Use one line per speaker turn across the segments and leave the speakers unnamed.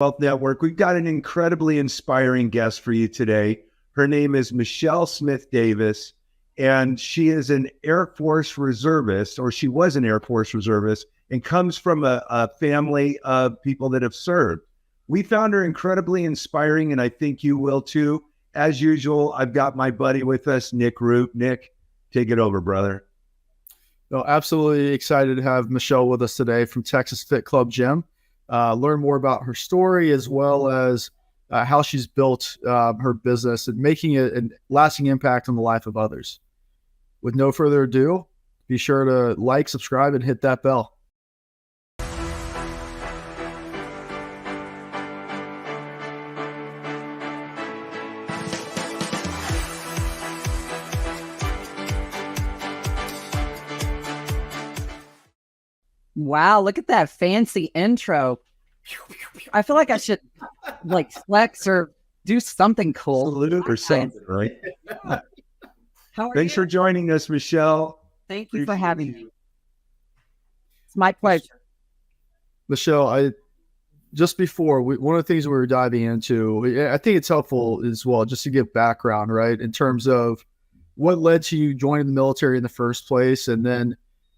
Wealth Network. We've got an incredibly inspiring guest for you today. Her name is Michelle Smith Davis, and she is an Air Force reservist, or she was an Air Force reservist, and comes from a family of people that have served. We found her incredibly inspiring, and I think you will too. As usual, I've got my buddy with us, Nick Root. Nick, take it over, brother.
No, absolutely excited to have Michelle with us today from Texas Fit Club Gym. Learn more about her story as well as how she's built her business and making it a lasting impact on the life of others. With no further ado, be sure to like, subscribe, and hit that bell.
Wow, look at that fancy intro. I feel like I should like flex or do something cool.
Salute or something, right?
How are
Thanks
you?
for joining us, Michelle.
Thank you for having me. It's my pleasure.
Michelle, just before, one of the things we were diving into, I think it's helpful as well, just to give background, right, in terms of what led to you joining the military in the first place, and then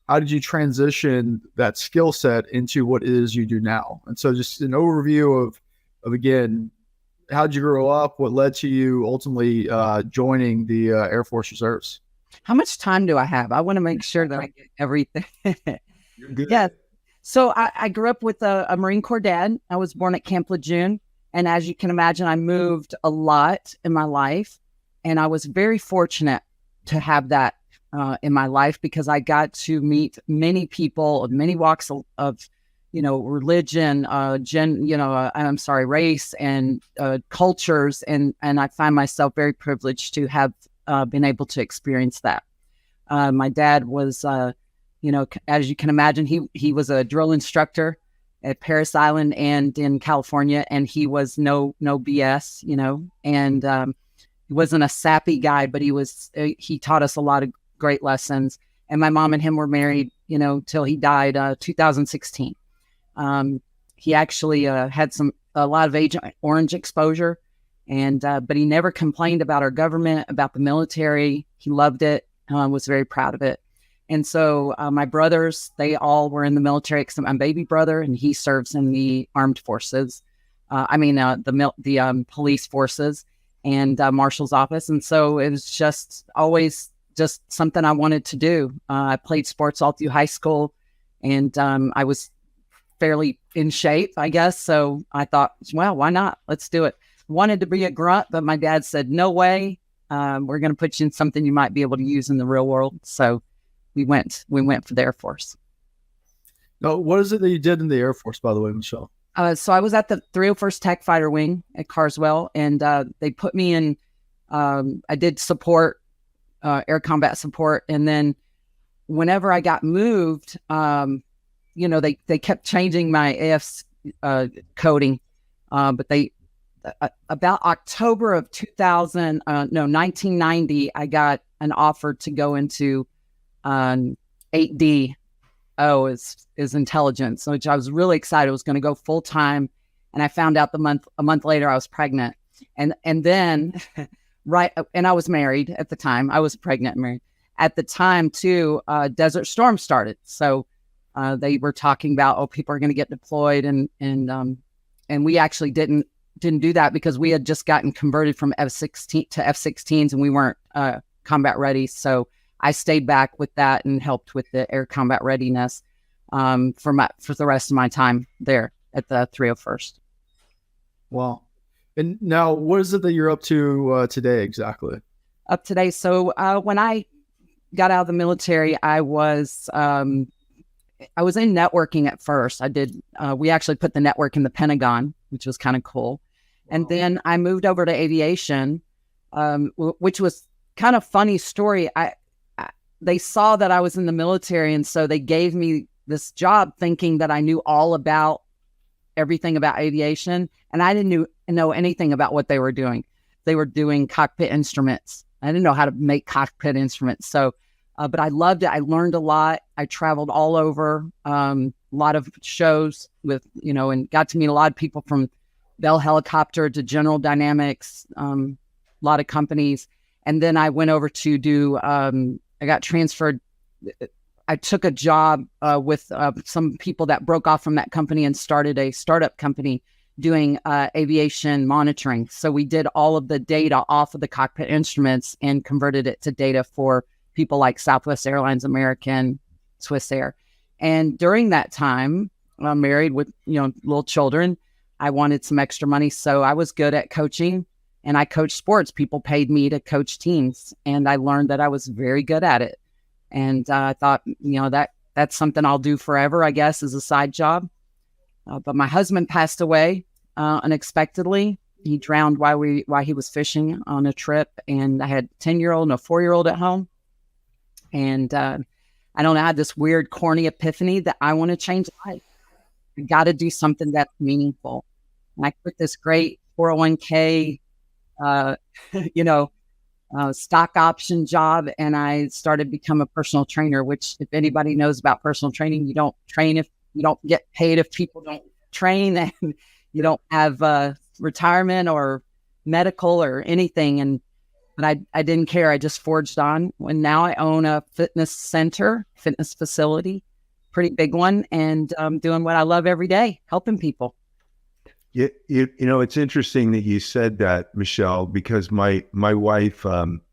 how did you transition that skill set into what it is you do now? And so just an overview of again, how did you grow up? What led to you ultimately joining the Air Force Reserves?
How much time do I have? I want to make sure that I get everything.
You're good.
Yes. So I grew up with a Marine Corps dad. I was born at Camp Lejeune. And as you can imagine, I moved a lot in my life. And I was very fortunate to have that in my life, because I got to meet many people of many walks of religion, race and cultures. And I find myself very privileged to have been able to experience that. My dad was, as you can imagine, he was a drill instructor at Parris Island and in California, and he was no BS, and he wasn't a sappy guy, but he taught us a lot of great lessons. And my mom and him were married, till he died, 2016. He actually had a lot of Agent Orange exposure, and but he never complained about our government, about the military. He loved it, was very proud of it. And so my brothers, they all were in the military except my baby brother, and he serves in the armed forces. The police forces and marshal's office. And so it was just always just something I wanted to do. I played sports all through high school, and I was fairly in shape, I guess. So I thought, well, why not? Let's do it. Wanted to be a grunt, but my dad said, no way. We're going to put you in something you might be able to use in the real world. So we went for the Air Force.
Now, what is it that you did in the Air Force, by the way, Michelle?
So I was at the 301st Tech Fighter Wing at Carswell, and they put me in, I did support, air combat support. And then whenever I got moved, they kept changing my AF coding. But about October of 1990, I got an offer to go into 8D is intelligence, which I was really excited. I was going to go full time. And I found out a month later I was pregnant. And then right. And I was married at the time. I was pregnant and married at the time too. Desert Storm started. So they were talking about, people are going to get deployed. And we actually didn't do that because we had just gotten converted from F-16 to F-16s, and we weren't combat ready. So I stayed back with that and helped with the air combat readiness for the rest of my time there at the 301st.
Wow. And now, what is it that you're up to today exactly?
Up today. So when I got out of the military, I was in networking at first. We actually put the network in the Pentagon, which was kind of cool. Wow. And then I moved over to aviation, which was kind of funny story. They saw that I was in the military, and so they gave me this job thinking that I knew all about everything about aviation, and I didn't know anything about what they were doing. They were doing cockpit instruments. I didn't know how to make cockpit instruments. So, but I loved it. I learned a lot. I traveled all over, a lot of shows with, and got to meet a lot of people from Bell Helicopter to General Dynamics, a lot of companies. And then I went over to do, I got transferred. I took a job with some people that broke off from that company and started a startup company doing aviation monitoring. So we did all of the data off of the cockpit instruments and converted it to data for people like Southwest Airlines, American, Swiss Air. And during that time, I'm married with, little children. I wanted some extra money. So I was good at coaching, and I coached sports. People paid me to coach teams, and I learned that I was very good at it. And I thought, that's something I'll do forever, I guess, as a side job. But my husband passed away unexpectedly. He drowned while he was fishing on a trip, and I had a 10-year-old and a 4-year-old at home. And I don't know, I had this weird, corny epiphany that I want to change life. I got to do something that's meaningful. And I quit this great 401k, stock option job, and I started to become a personal trainer, which, if anybody knows about personal training, you don't train if you don't get paid, if people don't train, and you don't have retirement or medical or anything. But I didn't care. I just forged on. And now I own a fitness facility, pretty big one, and I'm doing what I love every day, helping people.
It's interesting that you said that, Michelle, because my wife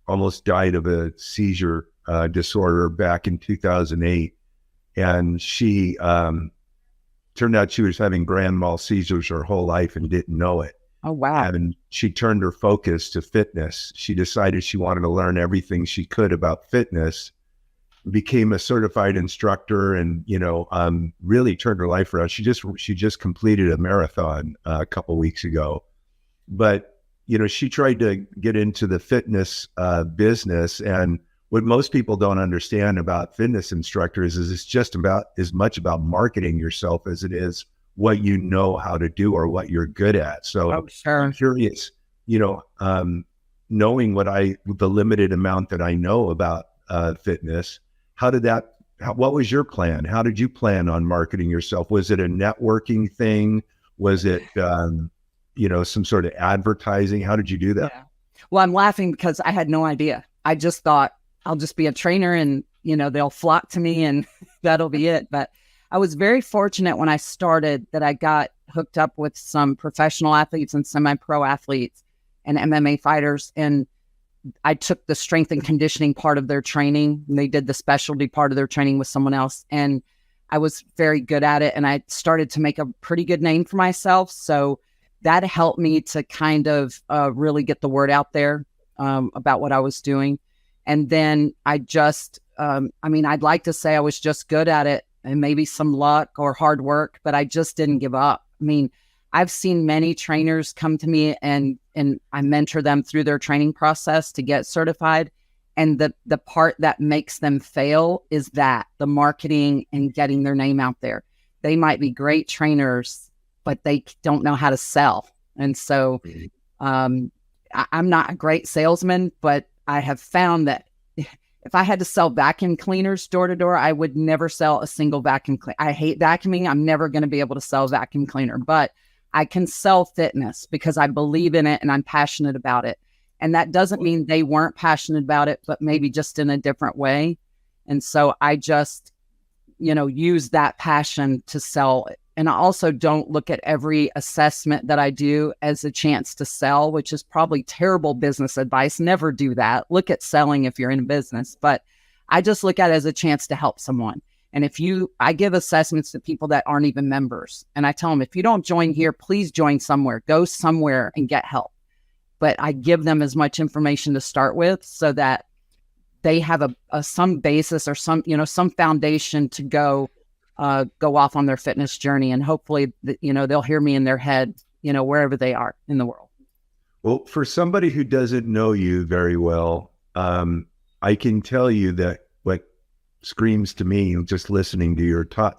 almost died of a seizure disorder back in 2008, and she turned out she was having grand mal seizures her whole life and didn't know it.
Oh, wow.
And she turned her focus to fitness. She decided she wanted to learn everything she could about fitness, became a certified instructor, and really turned her life around. She just completed a marathon a couple weeks ago, but she tried to get into the fitness business. And what most people don't understand about fitness instructors is it's just about as much about marketing yourself as it is what you know how to do or what you're good at. So
sure.
I'm curious, knowing the limited amount that I know about fitness. What was your plan? How did you plan on marketing yourself? Was it a networking thing? Was it, some sort of advertising? How did you do that?
Yeah. Well, I'm laughing because I had no idea. I just thought I'll just be a trainer and, they'll flock to me and that'll be it. But I was very fortunate when I started that I got hooked up with some professional athletes and semi-pro athletes and MMA fighters. And I took the strength and conditioning part of their training, and they did the specialty part of their training with someone else. And I was very good at it. And I started to make a pretty good name for myself. So that helped me to kind of really get the word out there about what I was doing. And then I just, I'd like to say I was just good at it and maybe some luck or hard work, but I just didn't give up. I've seen many trainers come to me and I mentor them through their training process to get certified. And the part that makes them fail is that the marketing and getting their name out there. They might be great trainers, but they don't know how to sell. And so I'm not a great salesman, but I have found that if I had to sell vacuum cleaners door to door, I would never sell a single vacuum cleaner. I hate vacuuming. I'm never going to be able to sell a vacuum cleaner, but I can sell fitness because I believe in it and I'm passionate about it. And that doesn't mean they weren't passionate about it, but maybe just in a different way. And so I just, use that passion to sell it. And I also don't look at every assessment that I do as a chance to sell, which is probably terrible business advice. Never do that. Look at selling if you're in business, but I just look at it as a chance to help someone. And I give assessments to people that aren't even members. And I tell them, if you don't join here, please join somewhere, go somewhere and get help. But I give them as much information to start with so that they have some basis or some foundation to go off on their fitness journey. And hopefully, they'll hear me in their head, wherever they are in the world.
Well, for somebody who doesn't know you very well, I can tell you that what screams to me just listening to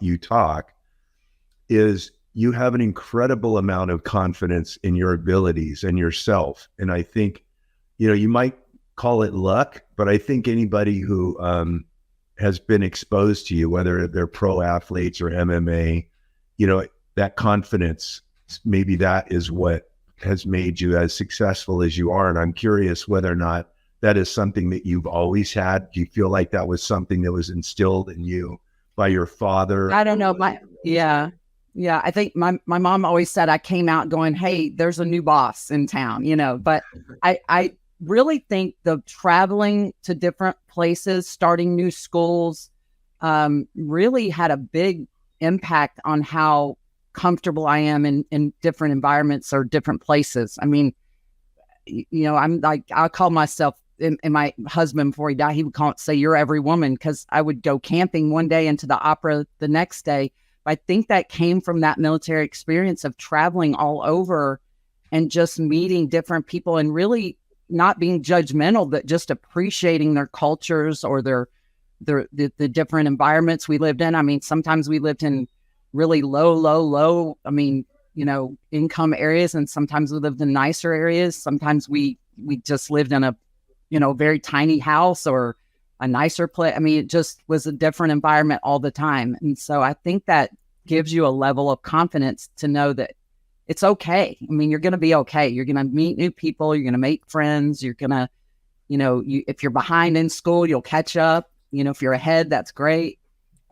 you talk is you have an incredible amount of confidence in your abilities and yourself. And I think, you might call it luck, but I think anybody who has been exposed to you, whether they're pro athletes or MMA, that confidence maybe that is what has made you as successful as you are. And I'm curious whether or not that is something that you've always had. Do you feel like that was something that was instilled in you by your father?
I don't know. Yeah. I think my mom always said I came out going, "Hey, there's a new boss in town," but I really think the traveling to different places, starting new schools, really had a big impact on how comfortable I am in different environments or different places. I mean, I'm like, I'll call myself, and my husband, before he died, he would say you're every woman, because I would go camping one day and to the opera the next day. But I think that came from that military experience of traveling all over and just meeting different people and really not being judgmental, but just appreciating their cultures or the different environments we lived in. I mean, sometimes we lived in really low, income areas, and sometimes we lived in nicer areas. Sometimes we just lived in a very tiny house or a nicer place. I mean, it just was a different environment all the time. And so I think that gives you a level of confidence to know that it's okay. I mean, you're going to be okay. You're going to meet new people. You're going to make friends. You're going to, if you're behind in school, you'll catch up. If you're ahead, that's great.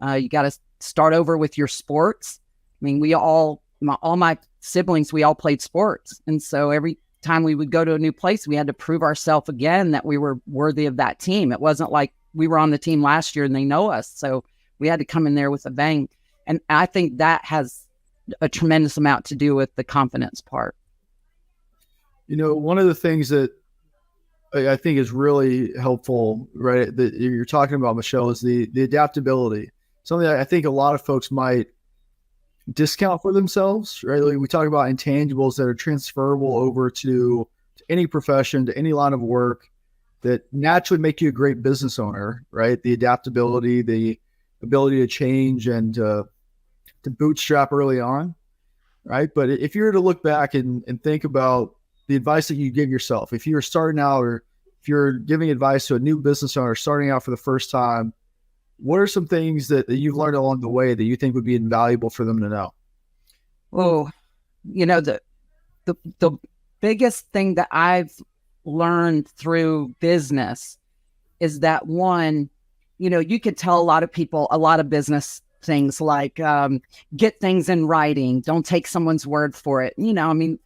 You got to start over with your sports. I mean, all my siblings, we all played sports. And so every time we would go to a new place, we had to prove ourselves again that we were worthy of that team. It wasn't like we were on the team last year and they know us. So we had to come in there with a bang. And I think that has a tremendous amount to do with the confidence part.
One of the things that I think is really helpful, right, that you're talking about, Michelle, is the adaptability. Something that I think a lot of folks might discount for themselves, right? Like we talk about intangibles that are transferable over to any profession, to any line of work, that naturally make you a great business owner, right? The adaptability, the ability to change and to bootstrap early on, right? But if you were to look back and think about the advice that you give yourself, if you're starting out or if you're giving advice to a new business owner starting out for the first time, what are some things that you've learned along the way that you think would be invaluable for them to know?
Oh, the biggest thing that I've learned through business is that, one, you could tell a lot of people a lot of business things like get things in writing, don't take someone's word for it. I mean,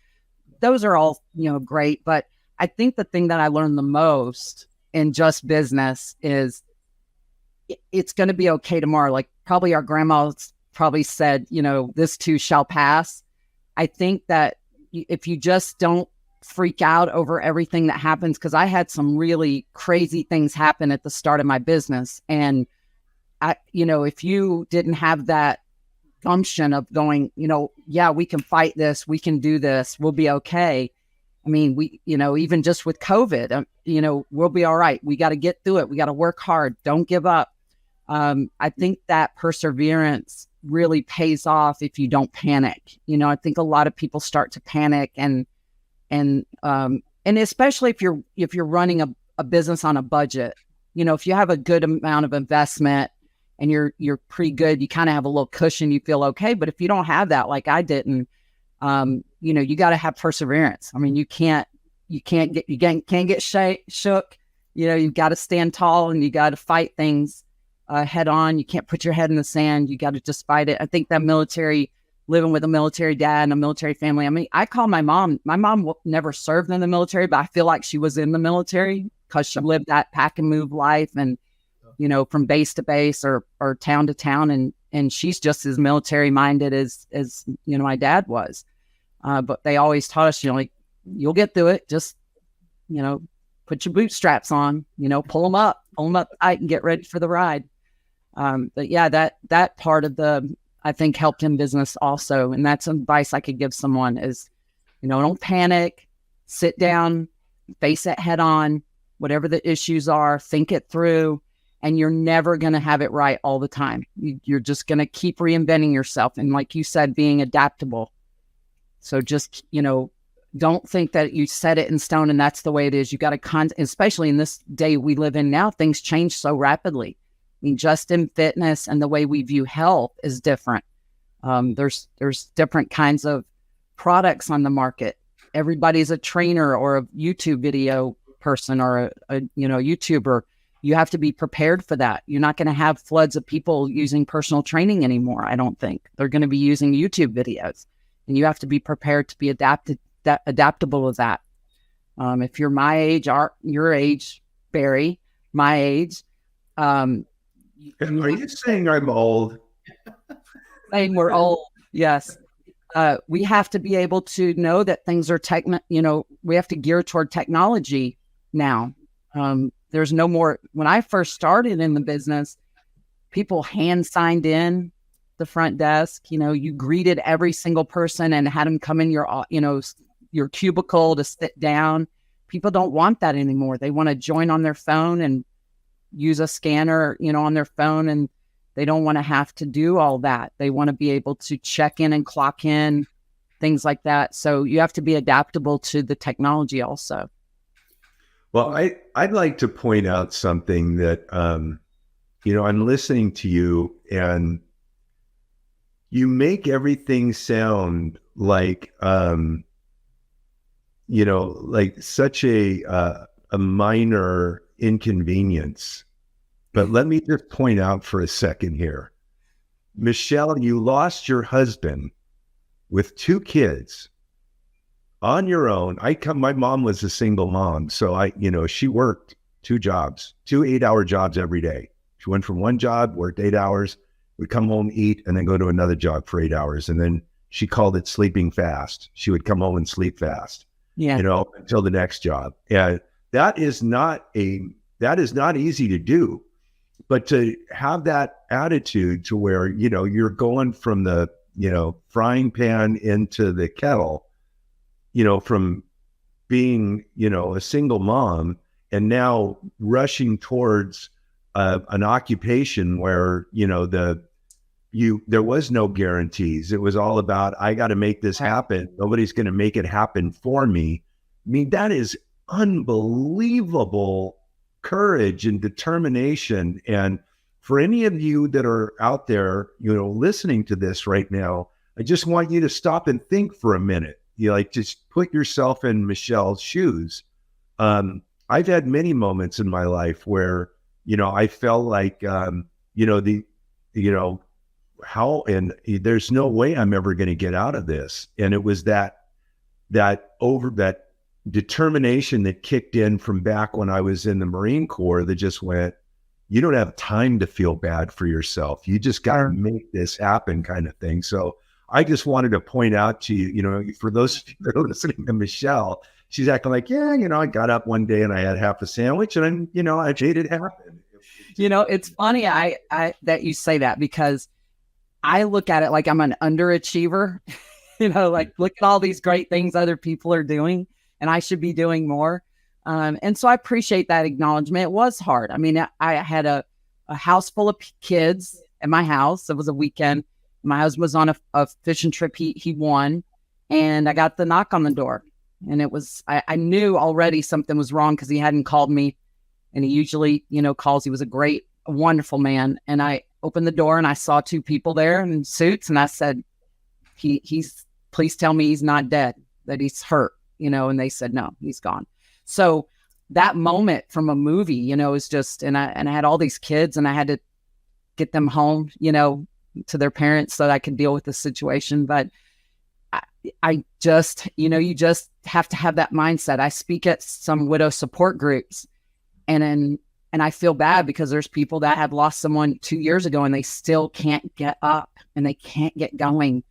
those are all, great. But I think the thing that I learned the most in just business is it's going to be okay tomorrow. Like probably our grandmas probably said, this too shall pass. I think that if you just don't freak out over everything that happens, because I had some really crazy things happen at the start of my business. And if you didn't have that gumption of going, yeah, we can fight this, we can do this, we'll be okay. I mean, we, even just with COVID, we'll be all right. We got to get through it. We got to work hard. Don't give up. I think that perseverance really pays off if you don't panic. I think a lot of people start to panic and especially if you're running a business on a budget, if you have a good amount of investment and you're pretty good, you kind of have a little cushion, you feel okay. But if you don't have that, like I didn't, you got to have perseverance. I mean, you can't get shook. You've got to stand tall and you got to fight things head on. You can't put your head in the sand. You got to just fight it. I think that living with a military dad and a military family. I mean, I call my mom never served in the military, but I feel like she was in the military because she lived that pack and move life and, from base to base or town to town. And she's just as military minded as my dad was. But they always taught us, you'll get through it. Just, put your bootstraps on, pull them up tight and get ready for the ride. But yeah, that part of I think helped in business also. And that's advice I could give someone is, don't panic, sit down, face it head on, whatever the issues are, think it through, and you're never going to have it right all the time. You're just going to keep reinventing yourself. And like you said, being adaptable. So just, don't think that you set it in stone and that's the way it is. You got to, especially in this day we live in now, things change so rapidly. I mean, just in fitness and the way we view health is different. There's different kinds of products on the market. Everybody's a trainer or a YouTube video person or a YouTuber. You have to be prepared for that. You're not going to have floods of people using personal training anymore. I don't think they're going to be using YouTube videos, and you have to be prepared to be adaptable to that. If you're my age, your age, Barry, my age.
And are you saying I'm old?
Saying we're old, yes. We have to be able to know that things are we have to gear toward technology now. There's no more. When I first started in the business, people hand signed in the front desk. You greeted every single person and had them come in your cubicle to sit down. People don't want that anymore. They want to join on their phone and use a scanner, on their phone, and they don't want to have to do all that. They want to be able to check in and clock in, things like that. So you have to be adaptable to the technology also.
Well, I'd like to point out something that, I'm listening to you and you make everything sound like, like such a minor inconvenience. But let me just point out for a second here. Michelle, you lost your husband with 2 kids on your own. My mom was a single mom. So she worked 2 jobs, 2 8-hour jobs every day. She went from one job, worked 8 hours, would come home, eat, and then go to another job for 8 hours. And then she called it sleeping fast. She would come home and sleep fast, until the next job. And that is not easy to do, but to have that attitude to where, you're going from the, frying pan into the kettle, from being, a single mom and now rushing towards an occupation where, there was no guarantees. It was all about, I got to make this happen. Nobody's going to make it happen for me. I mean, that is unbelievable courage and determination. And for any of you that are out there, listening to this right now, I just want you to stop and think for a minute. Just put yourself in Michelle's shoes. I've had many moments in my life where, I felt like, and there's no way I'm ever going to get out of this. And it was that determination that kicked in from back when I was in the Marine Corps that just went, you don't have time to feel bad for yourself. You just got to make this happen, kind of thing. So I just wanted to point out to you, for those that are listening to Michelle, she's acting like, I got up one day and I had half a sandwich and I made it happen.
It's funny I that you say that, because I look at it like I'm an underachiever, like look at all these great things other people are doing and I should be doing more. And so I appreciate that acknowledgement. It was hard. I mean, I had a house full of kids at my house. It was a weekend. My husband was on a fishing trip. He won, and I got the knock on the door, and it was, I knew already something was wrong because he hadn't called me, and he usually, calls. He was a wonderful man. And I opened the door and I saw 2 people there in suits. And I said, please tell me he's not dead, that he's hurt, and they said, no, he's gone. So that moment from a movie, is just, and I had all these kids and I had to get them home, to their parents so that I could deal with the situation. But I just, you just have to have that mindset. I speak at some widow support groups, and I feel bad because there's people that have lost someone 2 years ago and they still can't get up and they can't get going.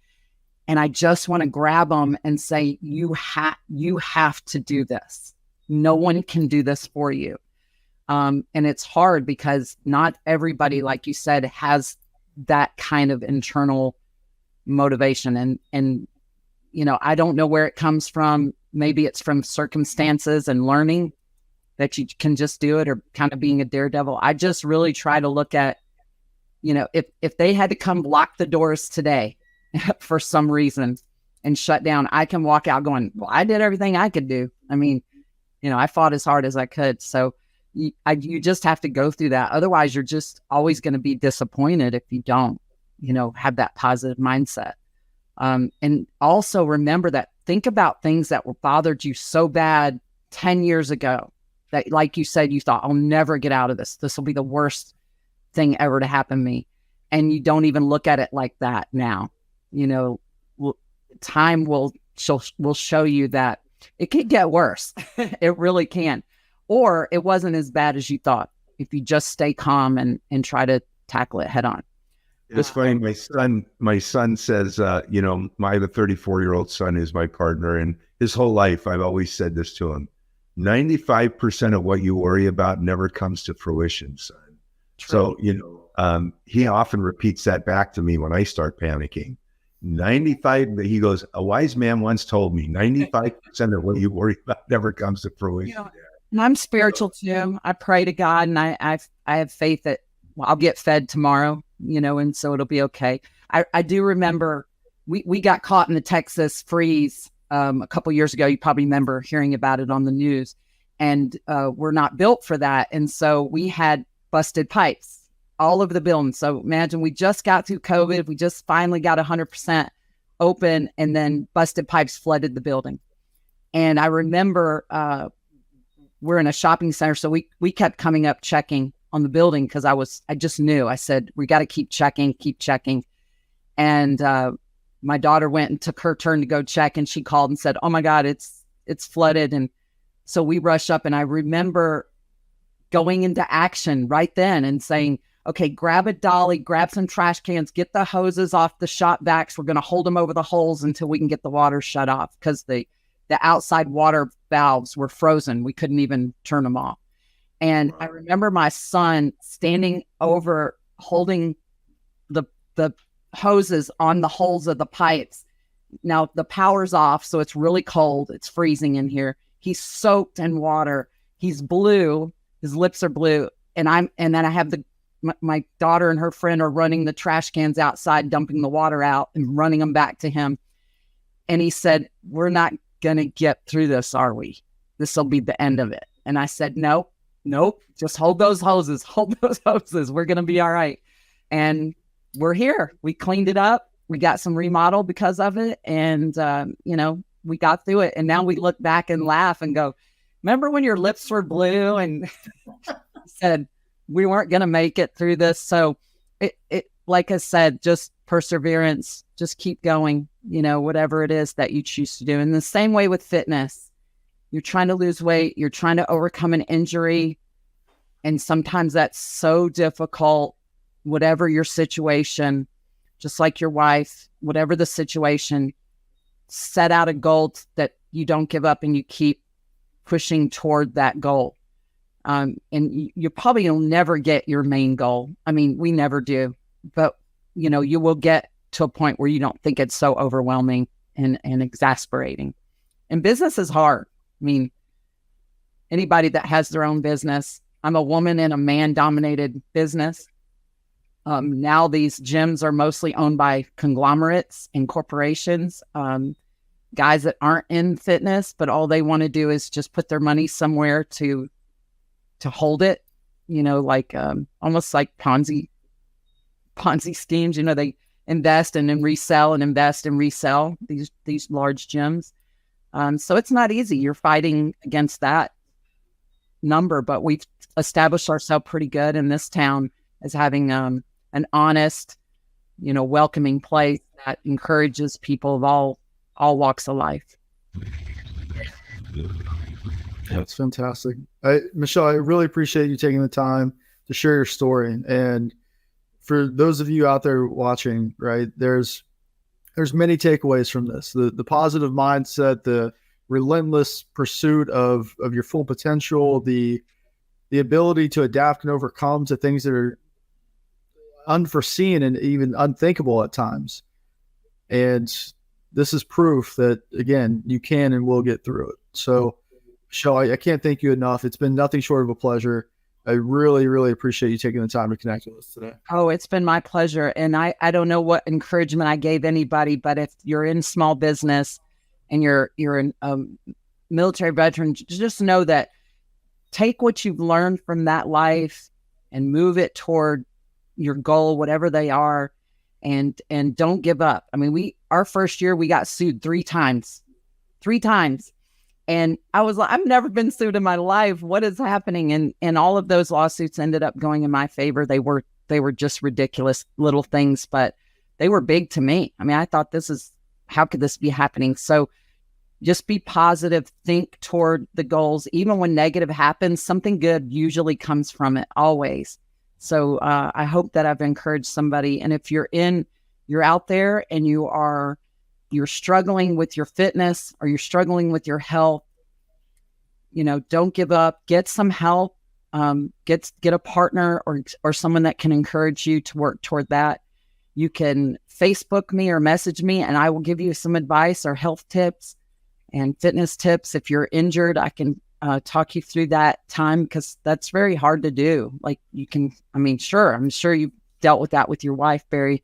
And I just want to grab them and say, you have to do this. No one can do this for you. And it's hard because not everybody, like you said, has that kind of internal motivation. And I don't know where it comes from. Maybe it's from circumstances and learning that you can just do it, or kind of being a daredevil. I just really try to look at, if they had to come lock the doors today for some reason and shut down, I can walk out going, well, I did everything I could do. I mean, I fought as hard as I could. So you just have to go through that. Otherwise, you're just always going to be disappointed if you don't, have that positive mindset. And also remember that, think about things that were bothered you so bad 10 years ago that, like you said, you thought, I'll never get out of this. This will be the worst thing ever to happen to me. And you don't even look at it like that now. You know, time will show you that it can get worse. It really can. Or it wasn't as bad as you thought if you just stay calm and try to tackle it head on.
It's funny. My son says, you know, I have a 34-year-old son who's my partner, and his whole life I've always said this to him: 95% of what you worry about never comes to fruition, son. True. So, you know, he often repeats that back to me when I start panicking. 95, he goes, a wise man once told me, 95% of what you worry about never comes to fruition.
You know, and I'm spiritual too. I pray to God, and I have faith that I'll get fed tomorrow, you know, and so it'll be okay. I do remember we got caught in the Texas freeze a couple years ago. You probably remember hearing about it on the news, and we're not built for that. And so we had busted pipes all over the building. So imagine, we just got through COVID. We just finally got 100% open, and then busted pipes flooded the building. And I remember we're in a shopping center. So we kept coming up checking on the building because I just knew. I said, we got to keep checking. And my daughter went and took her turn to go check, and she called and said, oh my God, it's flooded. And so we rushed up, and I remember going into action right then and saying, okay, grab a dolly, grab some trash cans, get the hoses off the shop backs. We're going to hold them over the holes until we can get the water shut off, because the outside water valves were frozen. We couldn't even turn them off. And I remember my son standing over, holding the hoses on the holes of the pipes. Now the power's off, so it's really cold. It's freezing in here. He's soaked in water. He's blue. His lips are blue. And then I have my daughter and her friend are running the trash cans outside, dumping the water out and running them back to him. And he said, we're not going to get through this, are we? This will be the end of it. And I said, nope, just hold those hoses. We're going to be all right. And we're here. We cleaned it up. We got some remodel because of it. And, you know, we got through it. And now we look back and laugh and go, remember when your lips were blue and said we weren't going to make it through this? So it, like I said, just perseverance, just keep going, you know, whatever it is that you choose to do. And the same way with fitness, you're trying to lose weight, you're trying to overcome an injury. And sometimes that's so difficult, whatever your situation, just like your wife, whatever the situation, set out a goal that you don't give up and you keep pushing toward that goal. And you probably will never get your main goal. I mean, we never do, but you know, you will get to a point where you don't think it's so overwhelming and exasperating. And business is hard. I mean, anybody that has their own business, I'm a woman in a man-dominated business. Now these gyms are mostly owned by conglomerates and corporations, guys that aren't in fitness, but all they want to do is just put their money somewhere to hold it, you know, like almost like Ponzi schemes. You know, they invest and then resell and invest and resell these large gyms. So it's not easy. You're fighting against that number, but we've established ourselves pretty good in this town as having an honest, you know, welcoming place that encourages people of all walks of life.
That's fantastic. Michelle, I really appreciate you taking the time to share your story. And for those of you out there watching, right, there's many takeaways from this. The positive mindset, the relentless pursuit of your full potential, the ability to adapt and overcome to things that are unforeseen and even unthinkable at times. And this is proof that, again, you can and will get through it. So, Michelle, I can't thank you enough. It's been nothing short of a pleasure. I really, really appreciate you taking the time to connect with us today.
Oh, it's been my pleasure. And I don't know what encouragement I gave anybody, but if you're in small business and you're a military veteran, just know that take what you've learned from that life and move it toward your goal, whatever they are, and don't give up. I mean, our first year we got sued 3 times. And I was like, I've never been sued in my life. What is happening? And all of those lawsuits ended up going in my favor. They were just ridiculous little things, but they were big to me. I mean, I thought how could this be happening? So just be positive, think toward the goals. Even when negative happens, something good usually comes from it, always. So I hope that I've encouraged somebody. And if you're out there and you're struggling with your fitness or you're struggling with your health, don't give up, get some help, get a partner or someone that can encourage you to work toward that. You can Facebook me or message me and I will give you some advice or health tips and fitness tips. If you're injured, I can talk you through that time, because that's very hard to do. Like I'm sure you've dealt with that with your wife, Barry.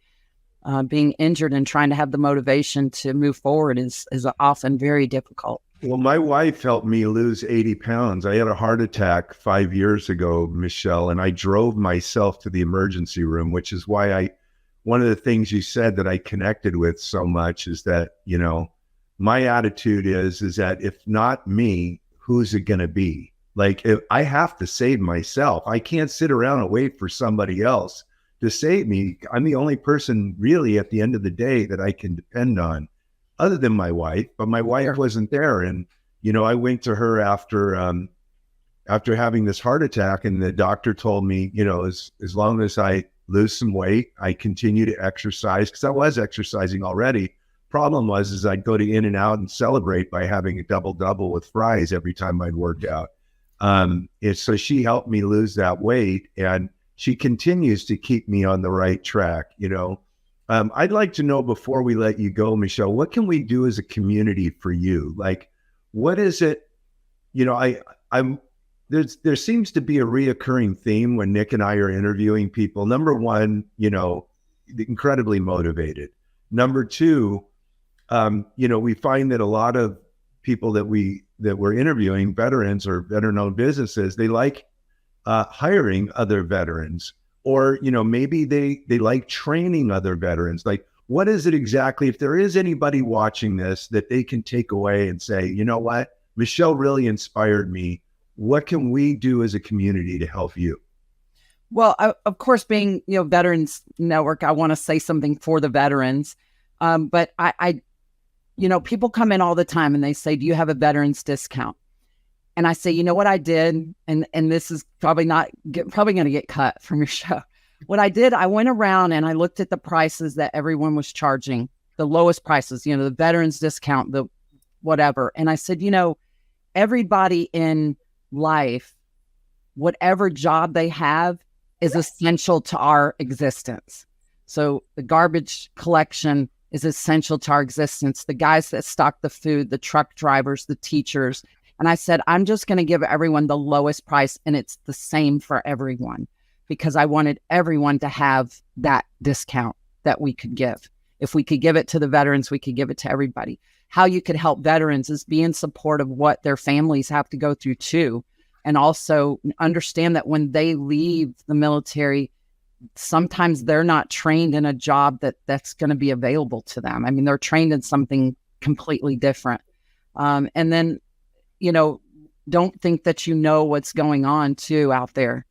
Being injured and trying to have the motivation to move forward is often very difficult.
Well, my wife helped me lose 80 pounds. I had a heart attack 5 years ago, Michelle, and I drove myself to the emergency room, which is why one of the things you said that I connected with so much is that, my attitude is that if not me, who's it going to be? Like, if I have to save myself. I can't sit around and wait for somebody else to save me. I'm the only person really at the end of the day that I can depend on, other than my wife. But my wife wasn't there. And, I went to her after having this heart attack, and the doctor told me, as long as I lose some weight, I continue to exercise, because I was exercising already. Problem was I'd go to In-N-Out and celebrate by having a double with fries every time I'd work out. So she helped me lose that weight, and she continues to keep me on the right track. I'd like to know, before we let you go, Michelle, what can we do as a community for you? Like, what is it? There seems to be a reoccurring theme when Nick and I are interviewing people. Number one, incredibly motivated. Number two, we find that a lot of people that we're interviewing, veterans or veteran-owned businesses, they like hiring other veterans, or maybe they like training other veterans. Like, what is it exactly, if there is anybody watching this, that they can take away and say, you know what, Michelle really inspired me. What can we do as a community to help you?
Well, of course, being Veterans Network, I want to say something for the veterans. But I people come in all the time and they say, do you have a veterans discount? And I say, you know what I did? And this is probably going to get cut from your show. What I did, I went around and I looked at the prices that everyone was charging, the lowest prices, the veterans discount, the whatever. And I said, everybody in life, whatever job they have, is essential to our existence. So the garbage collection is essential to our existence. The guys that stock the food, the truck drivers, the teachers. And I said, I'm just going to give everyone the lowest price, and it's the same for everyone, because I wanted everyone to have that discount that we could give. If we could give it to the veterans, we could give it to everybody. How you could help veterans is be in support of what their families have to go through too. And also understand that when they leave the military, sometimes they're not trained in a job that's going to be available to them. I mean, they're trained in something completely different. And then, don't think that what's going on too out there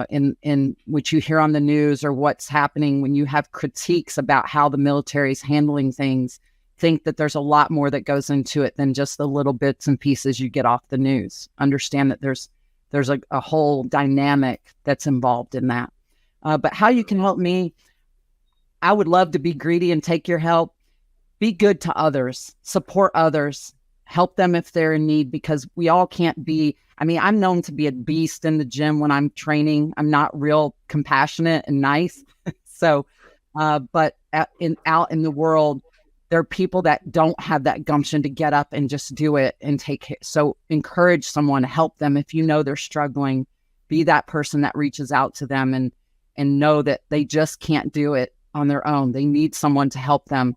in which you hear on the news, or what's happening when you have critiques about how the military is handling things. Think that there's a lot more that goes into it than just the little bits and pieces you get off the news. Understand that there's a whole dynamic that's involved in that. But how you can help me, I would love to be greedy and take your help. Be good to others, support others, help them if they're in need, because we all can't be, I'm known to be a beast in the gym when I'm training. I'm not real compassionate and nice. So, but out in the world, there are people that don't have that gumption to get up and just do it and take it. So encourage someone, help them. If they're struggling, be that person that reaches out to them and know that they just can't do it on their own. They need someone to help them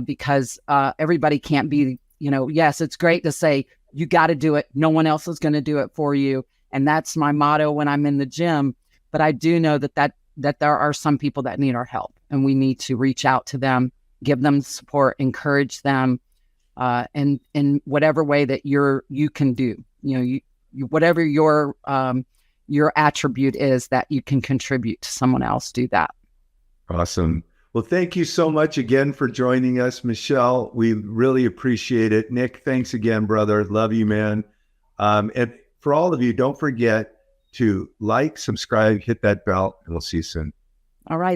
because everybody can't be, yes, it's great to say, you got to do it. No one else is going to do it for you. And that's my motto when I'm in the gym. But I do know that there are some people that need our help. and we need to reach out to them, give them support, encourage them, and in whatever way that you can do. Whatever your attribute is that you can contribute to someone else, do that.
Awesome. Well, thank you so much again for joining us, Michelle. We really appreciate it. Nick, thanks again, brother. Love you, man. And for all of you, don't forget to like, subscribe, hit that bell, and we'll see you soon.
All right.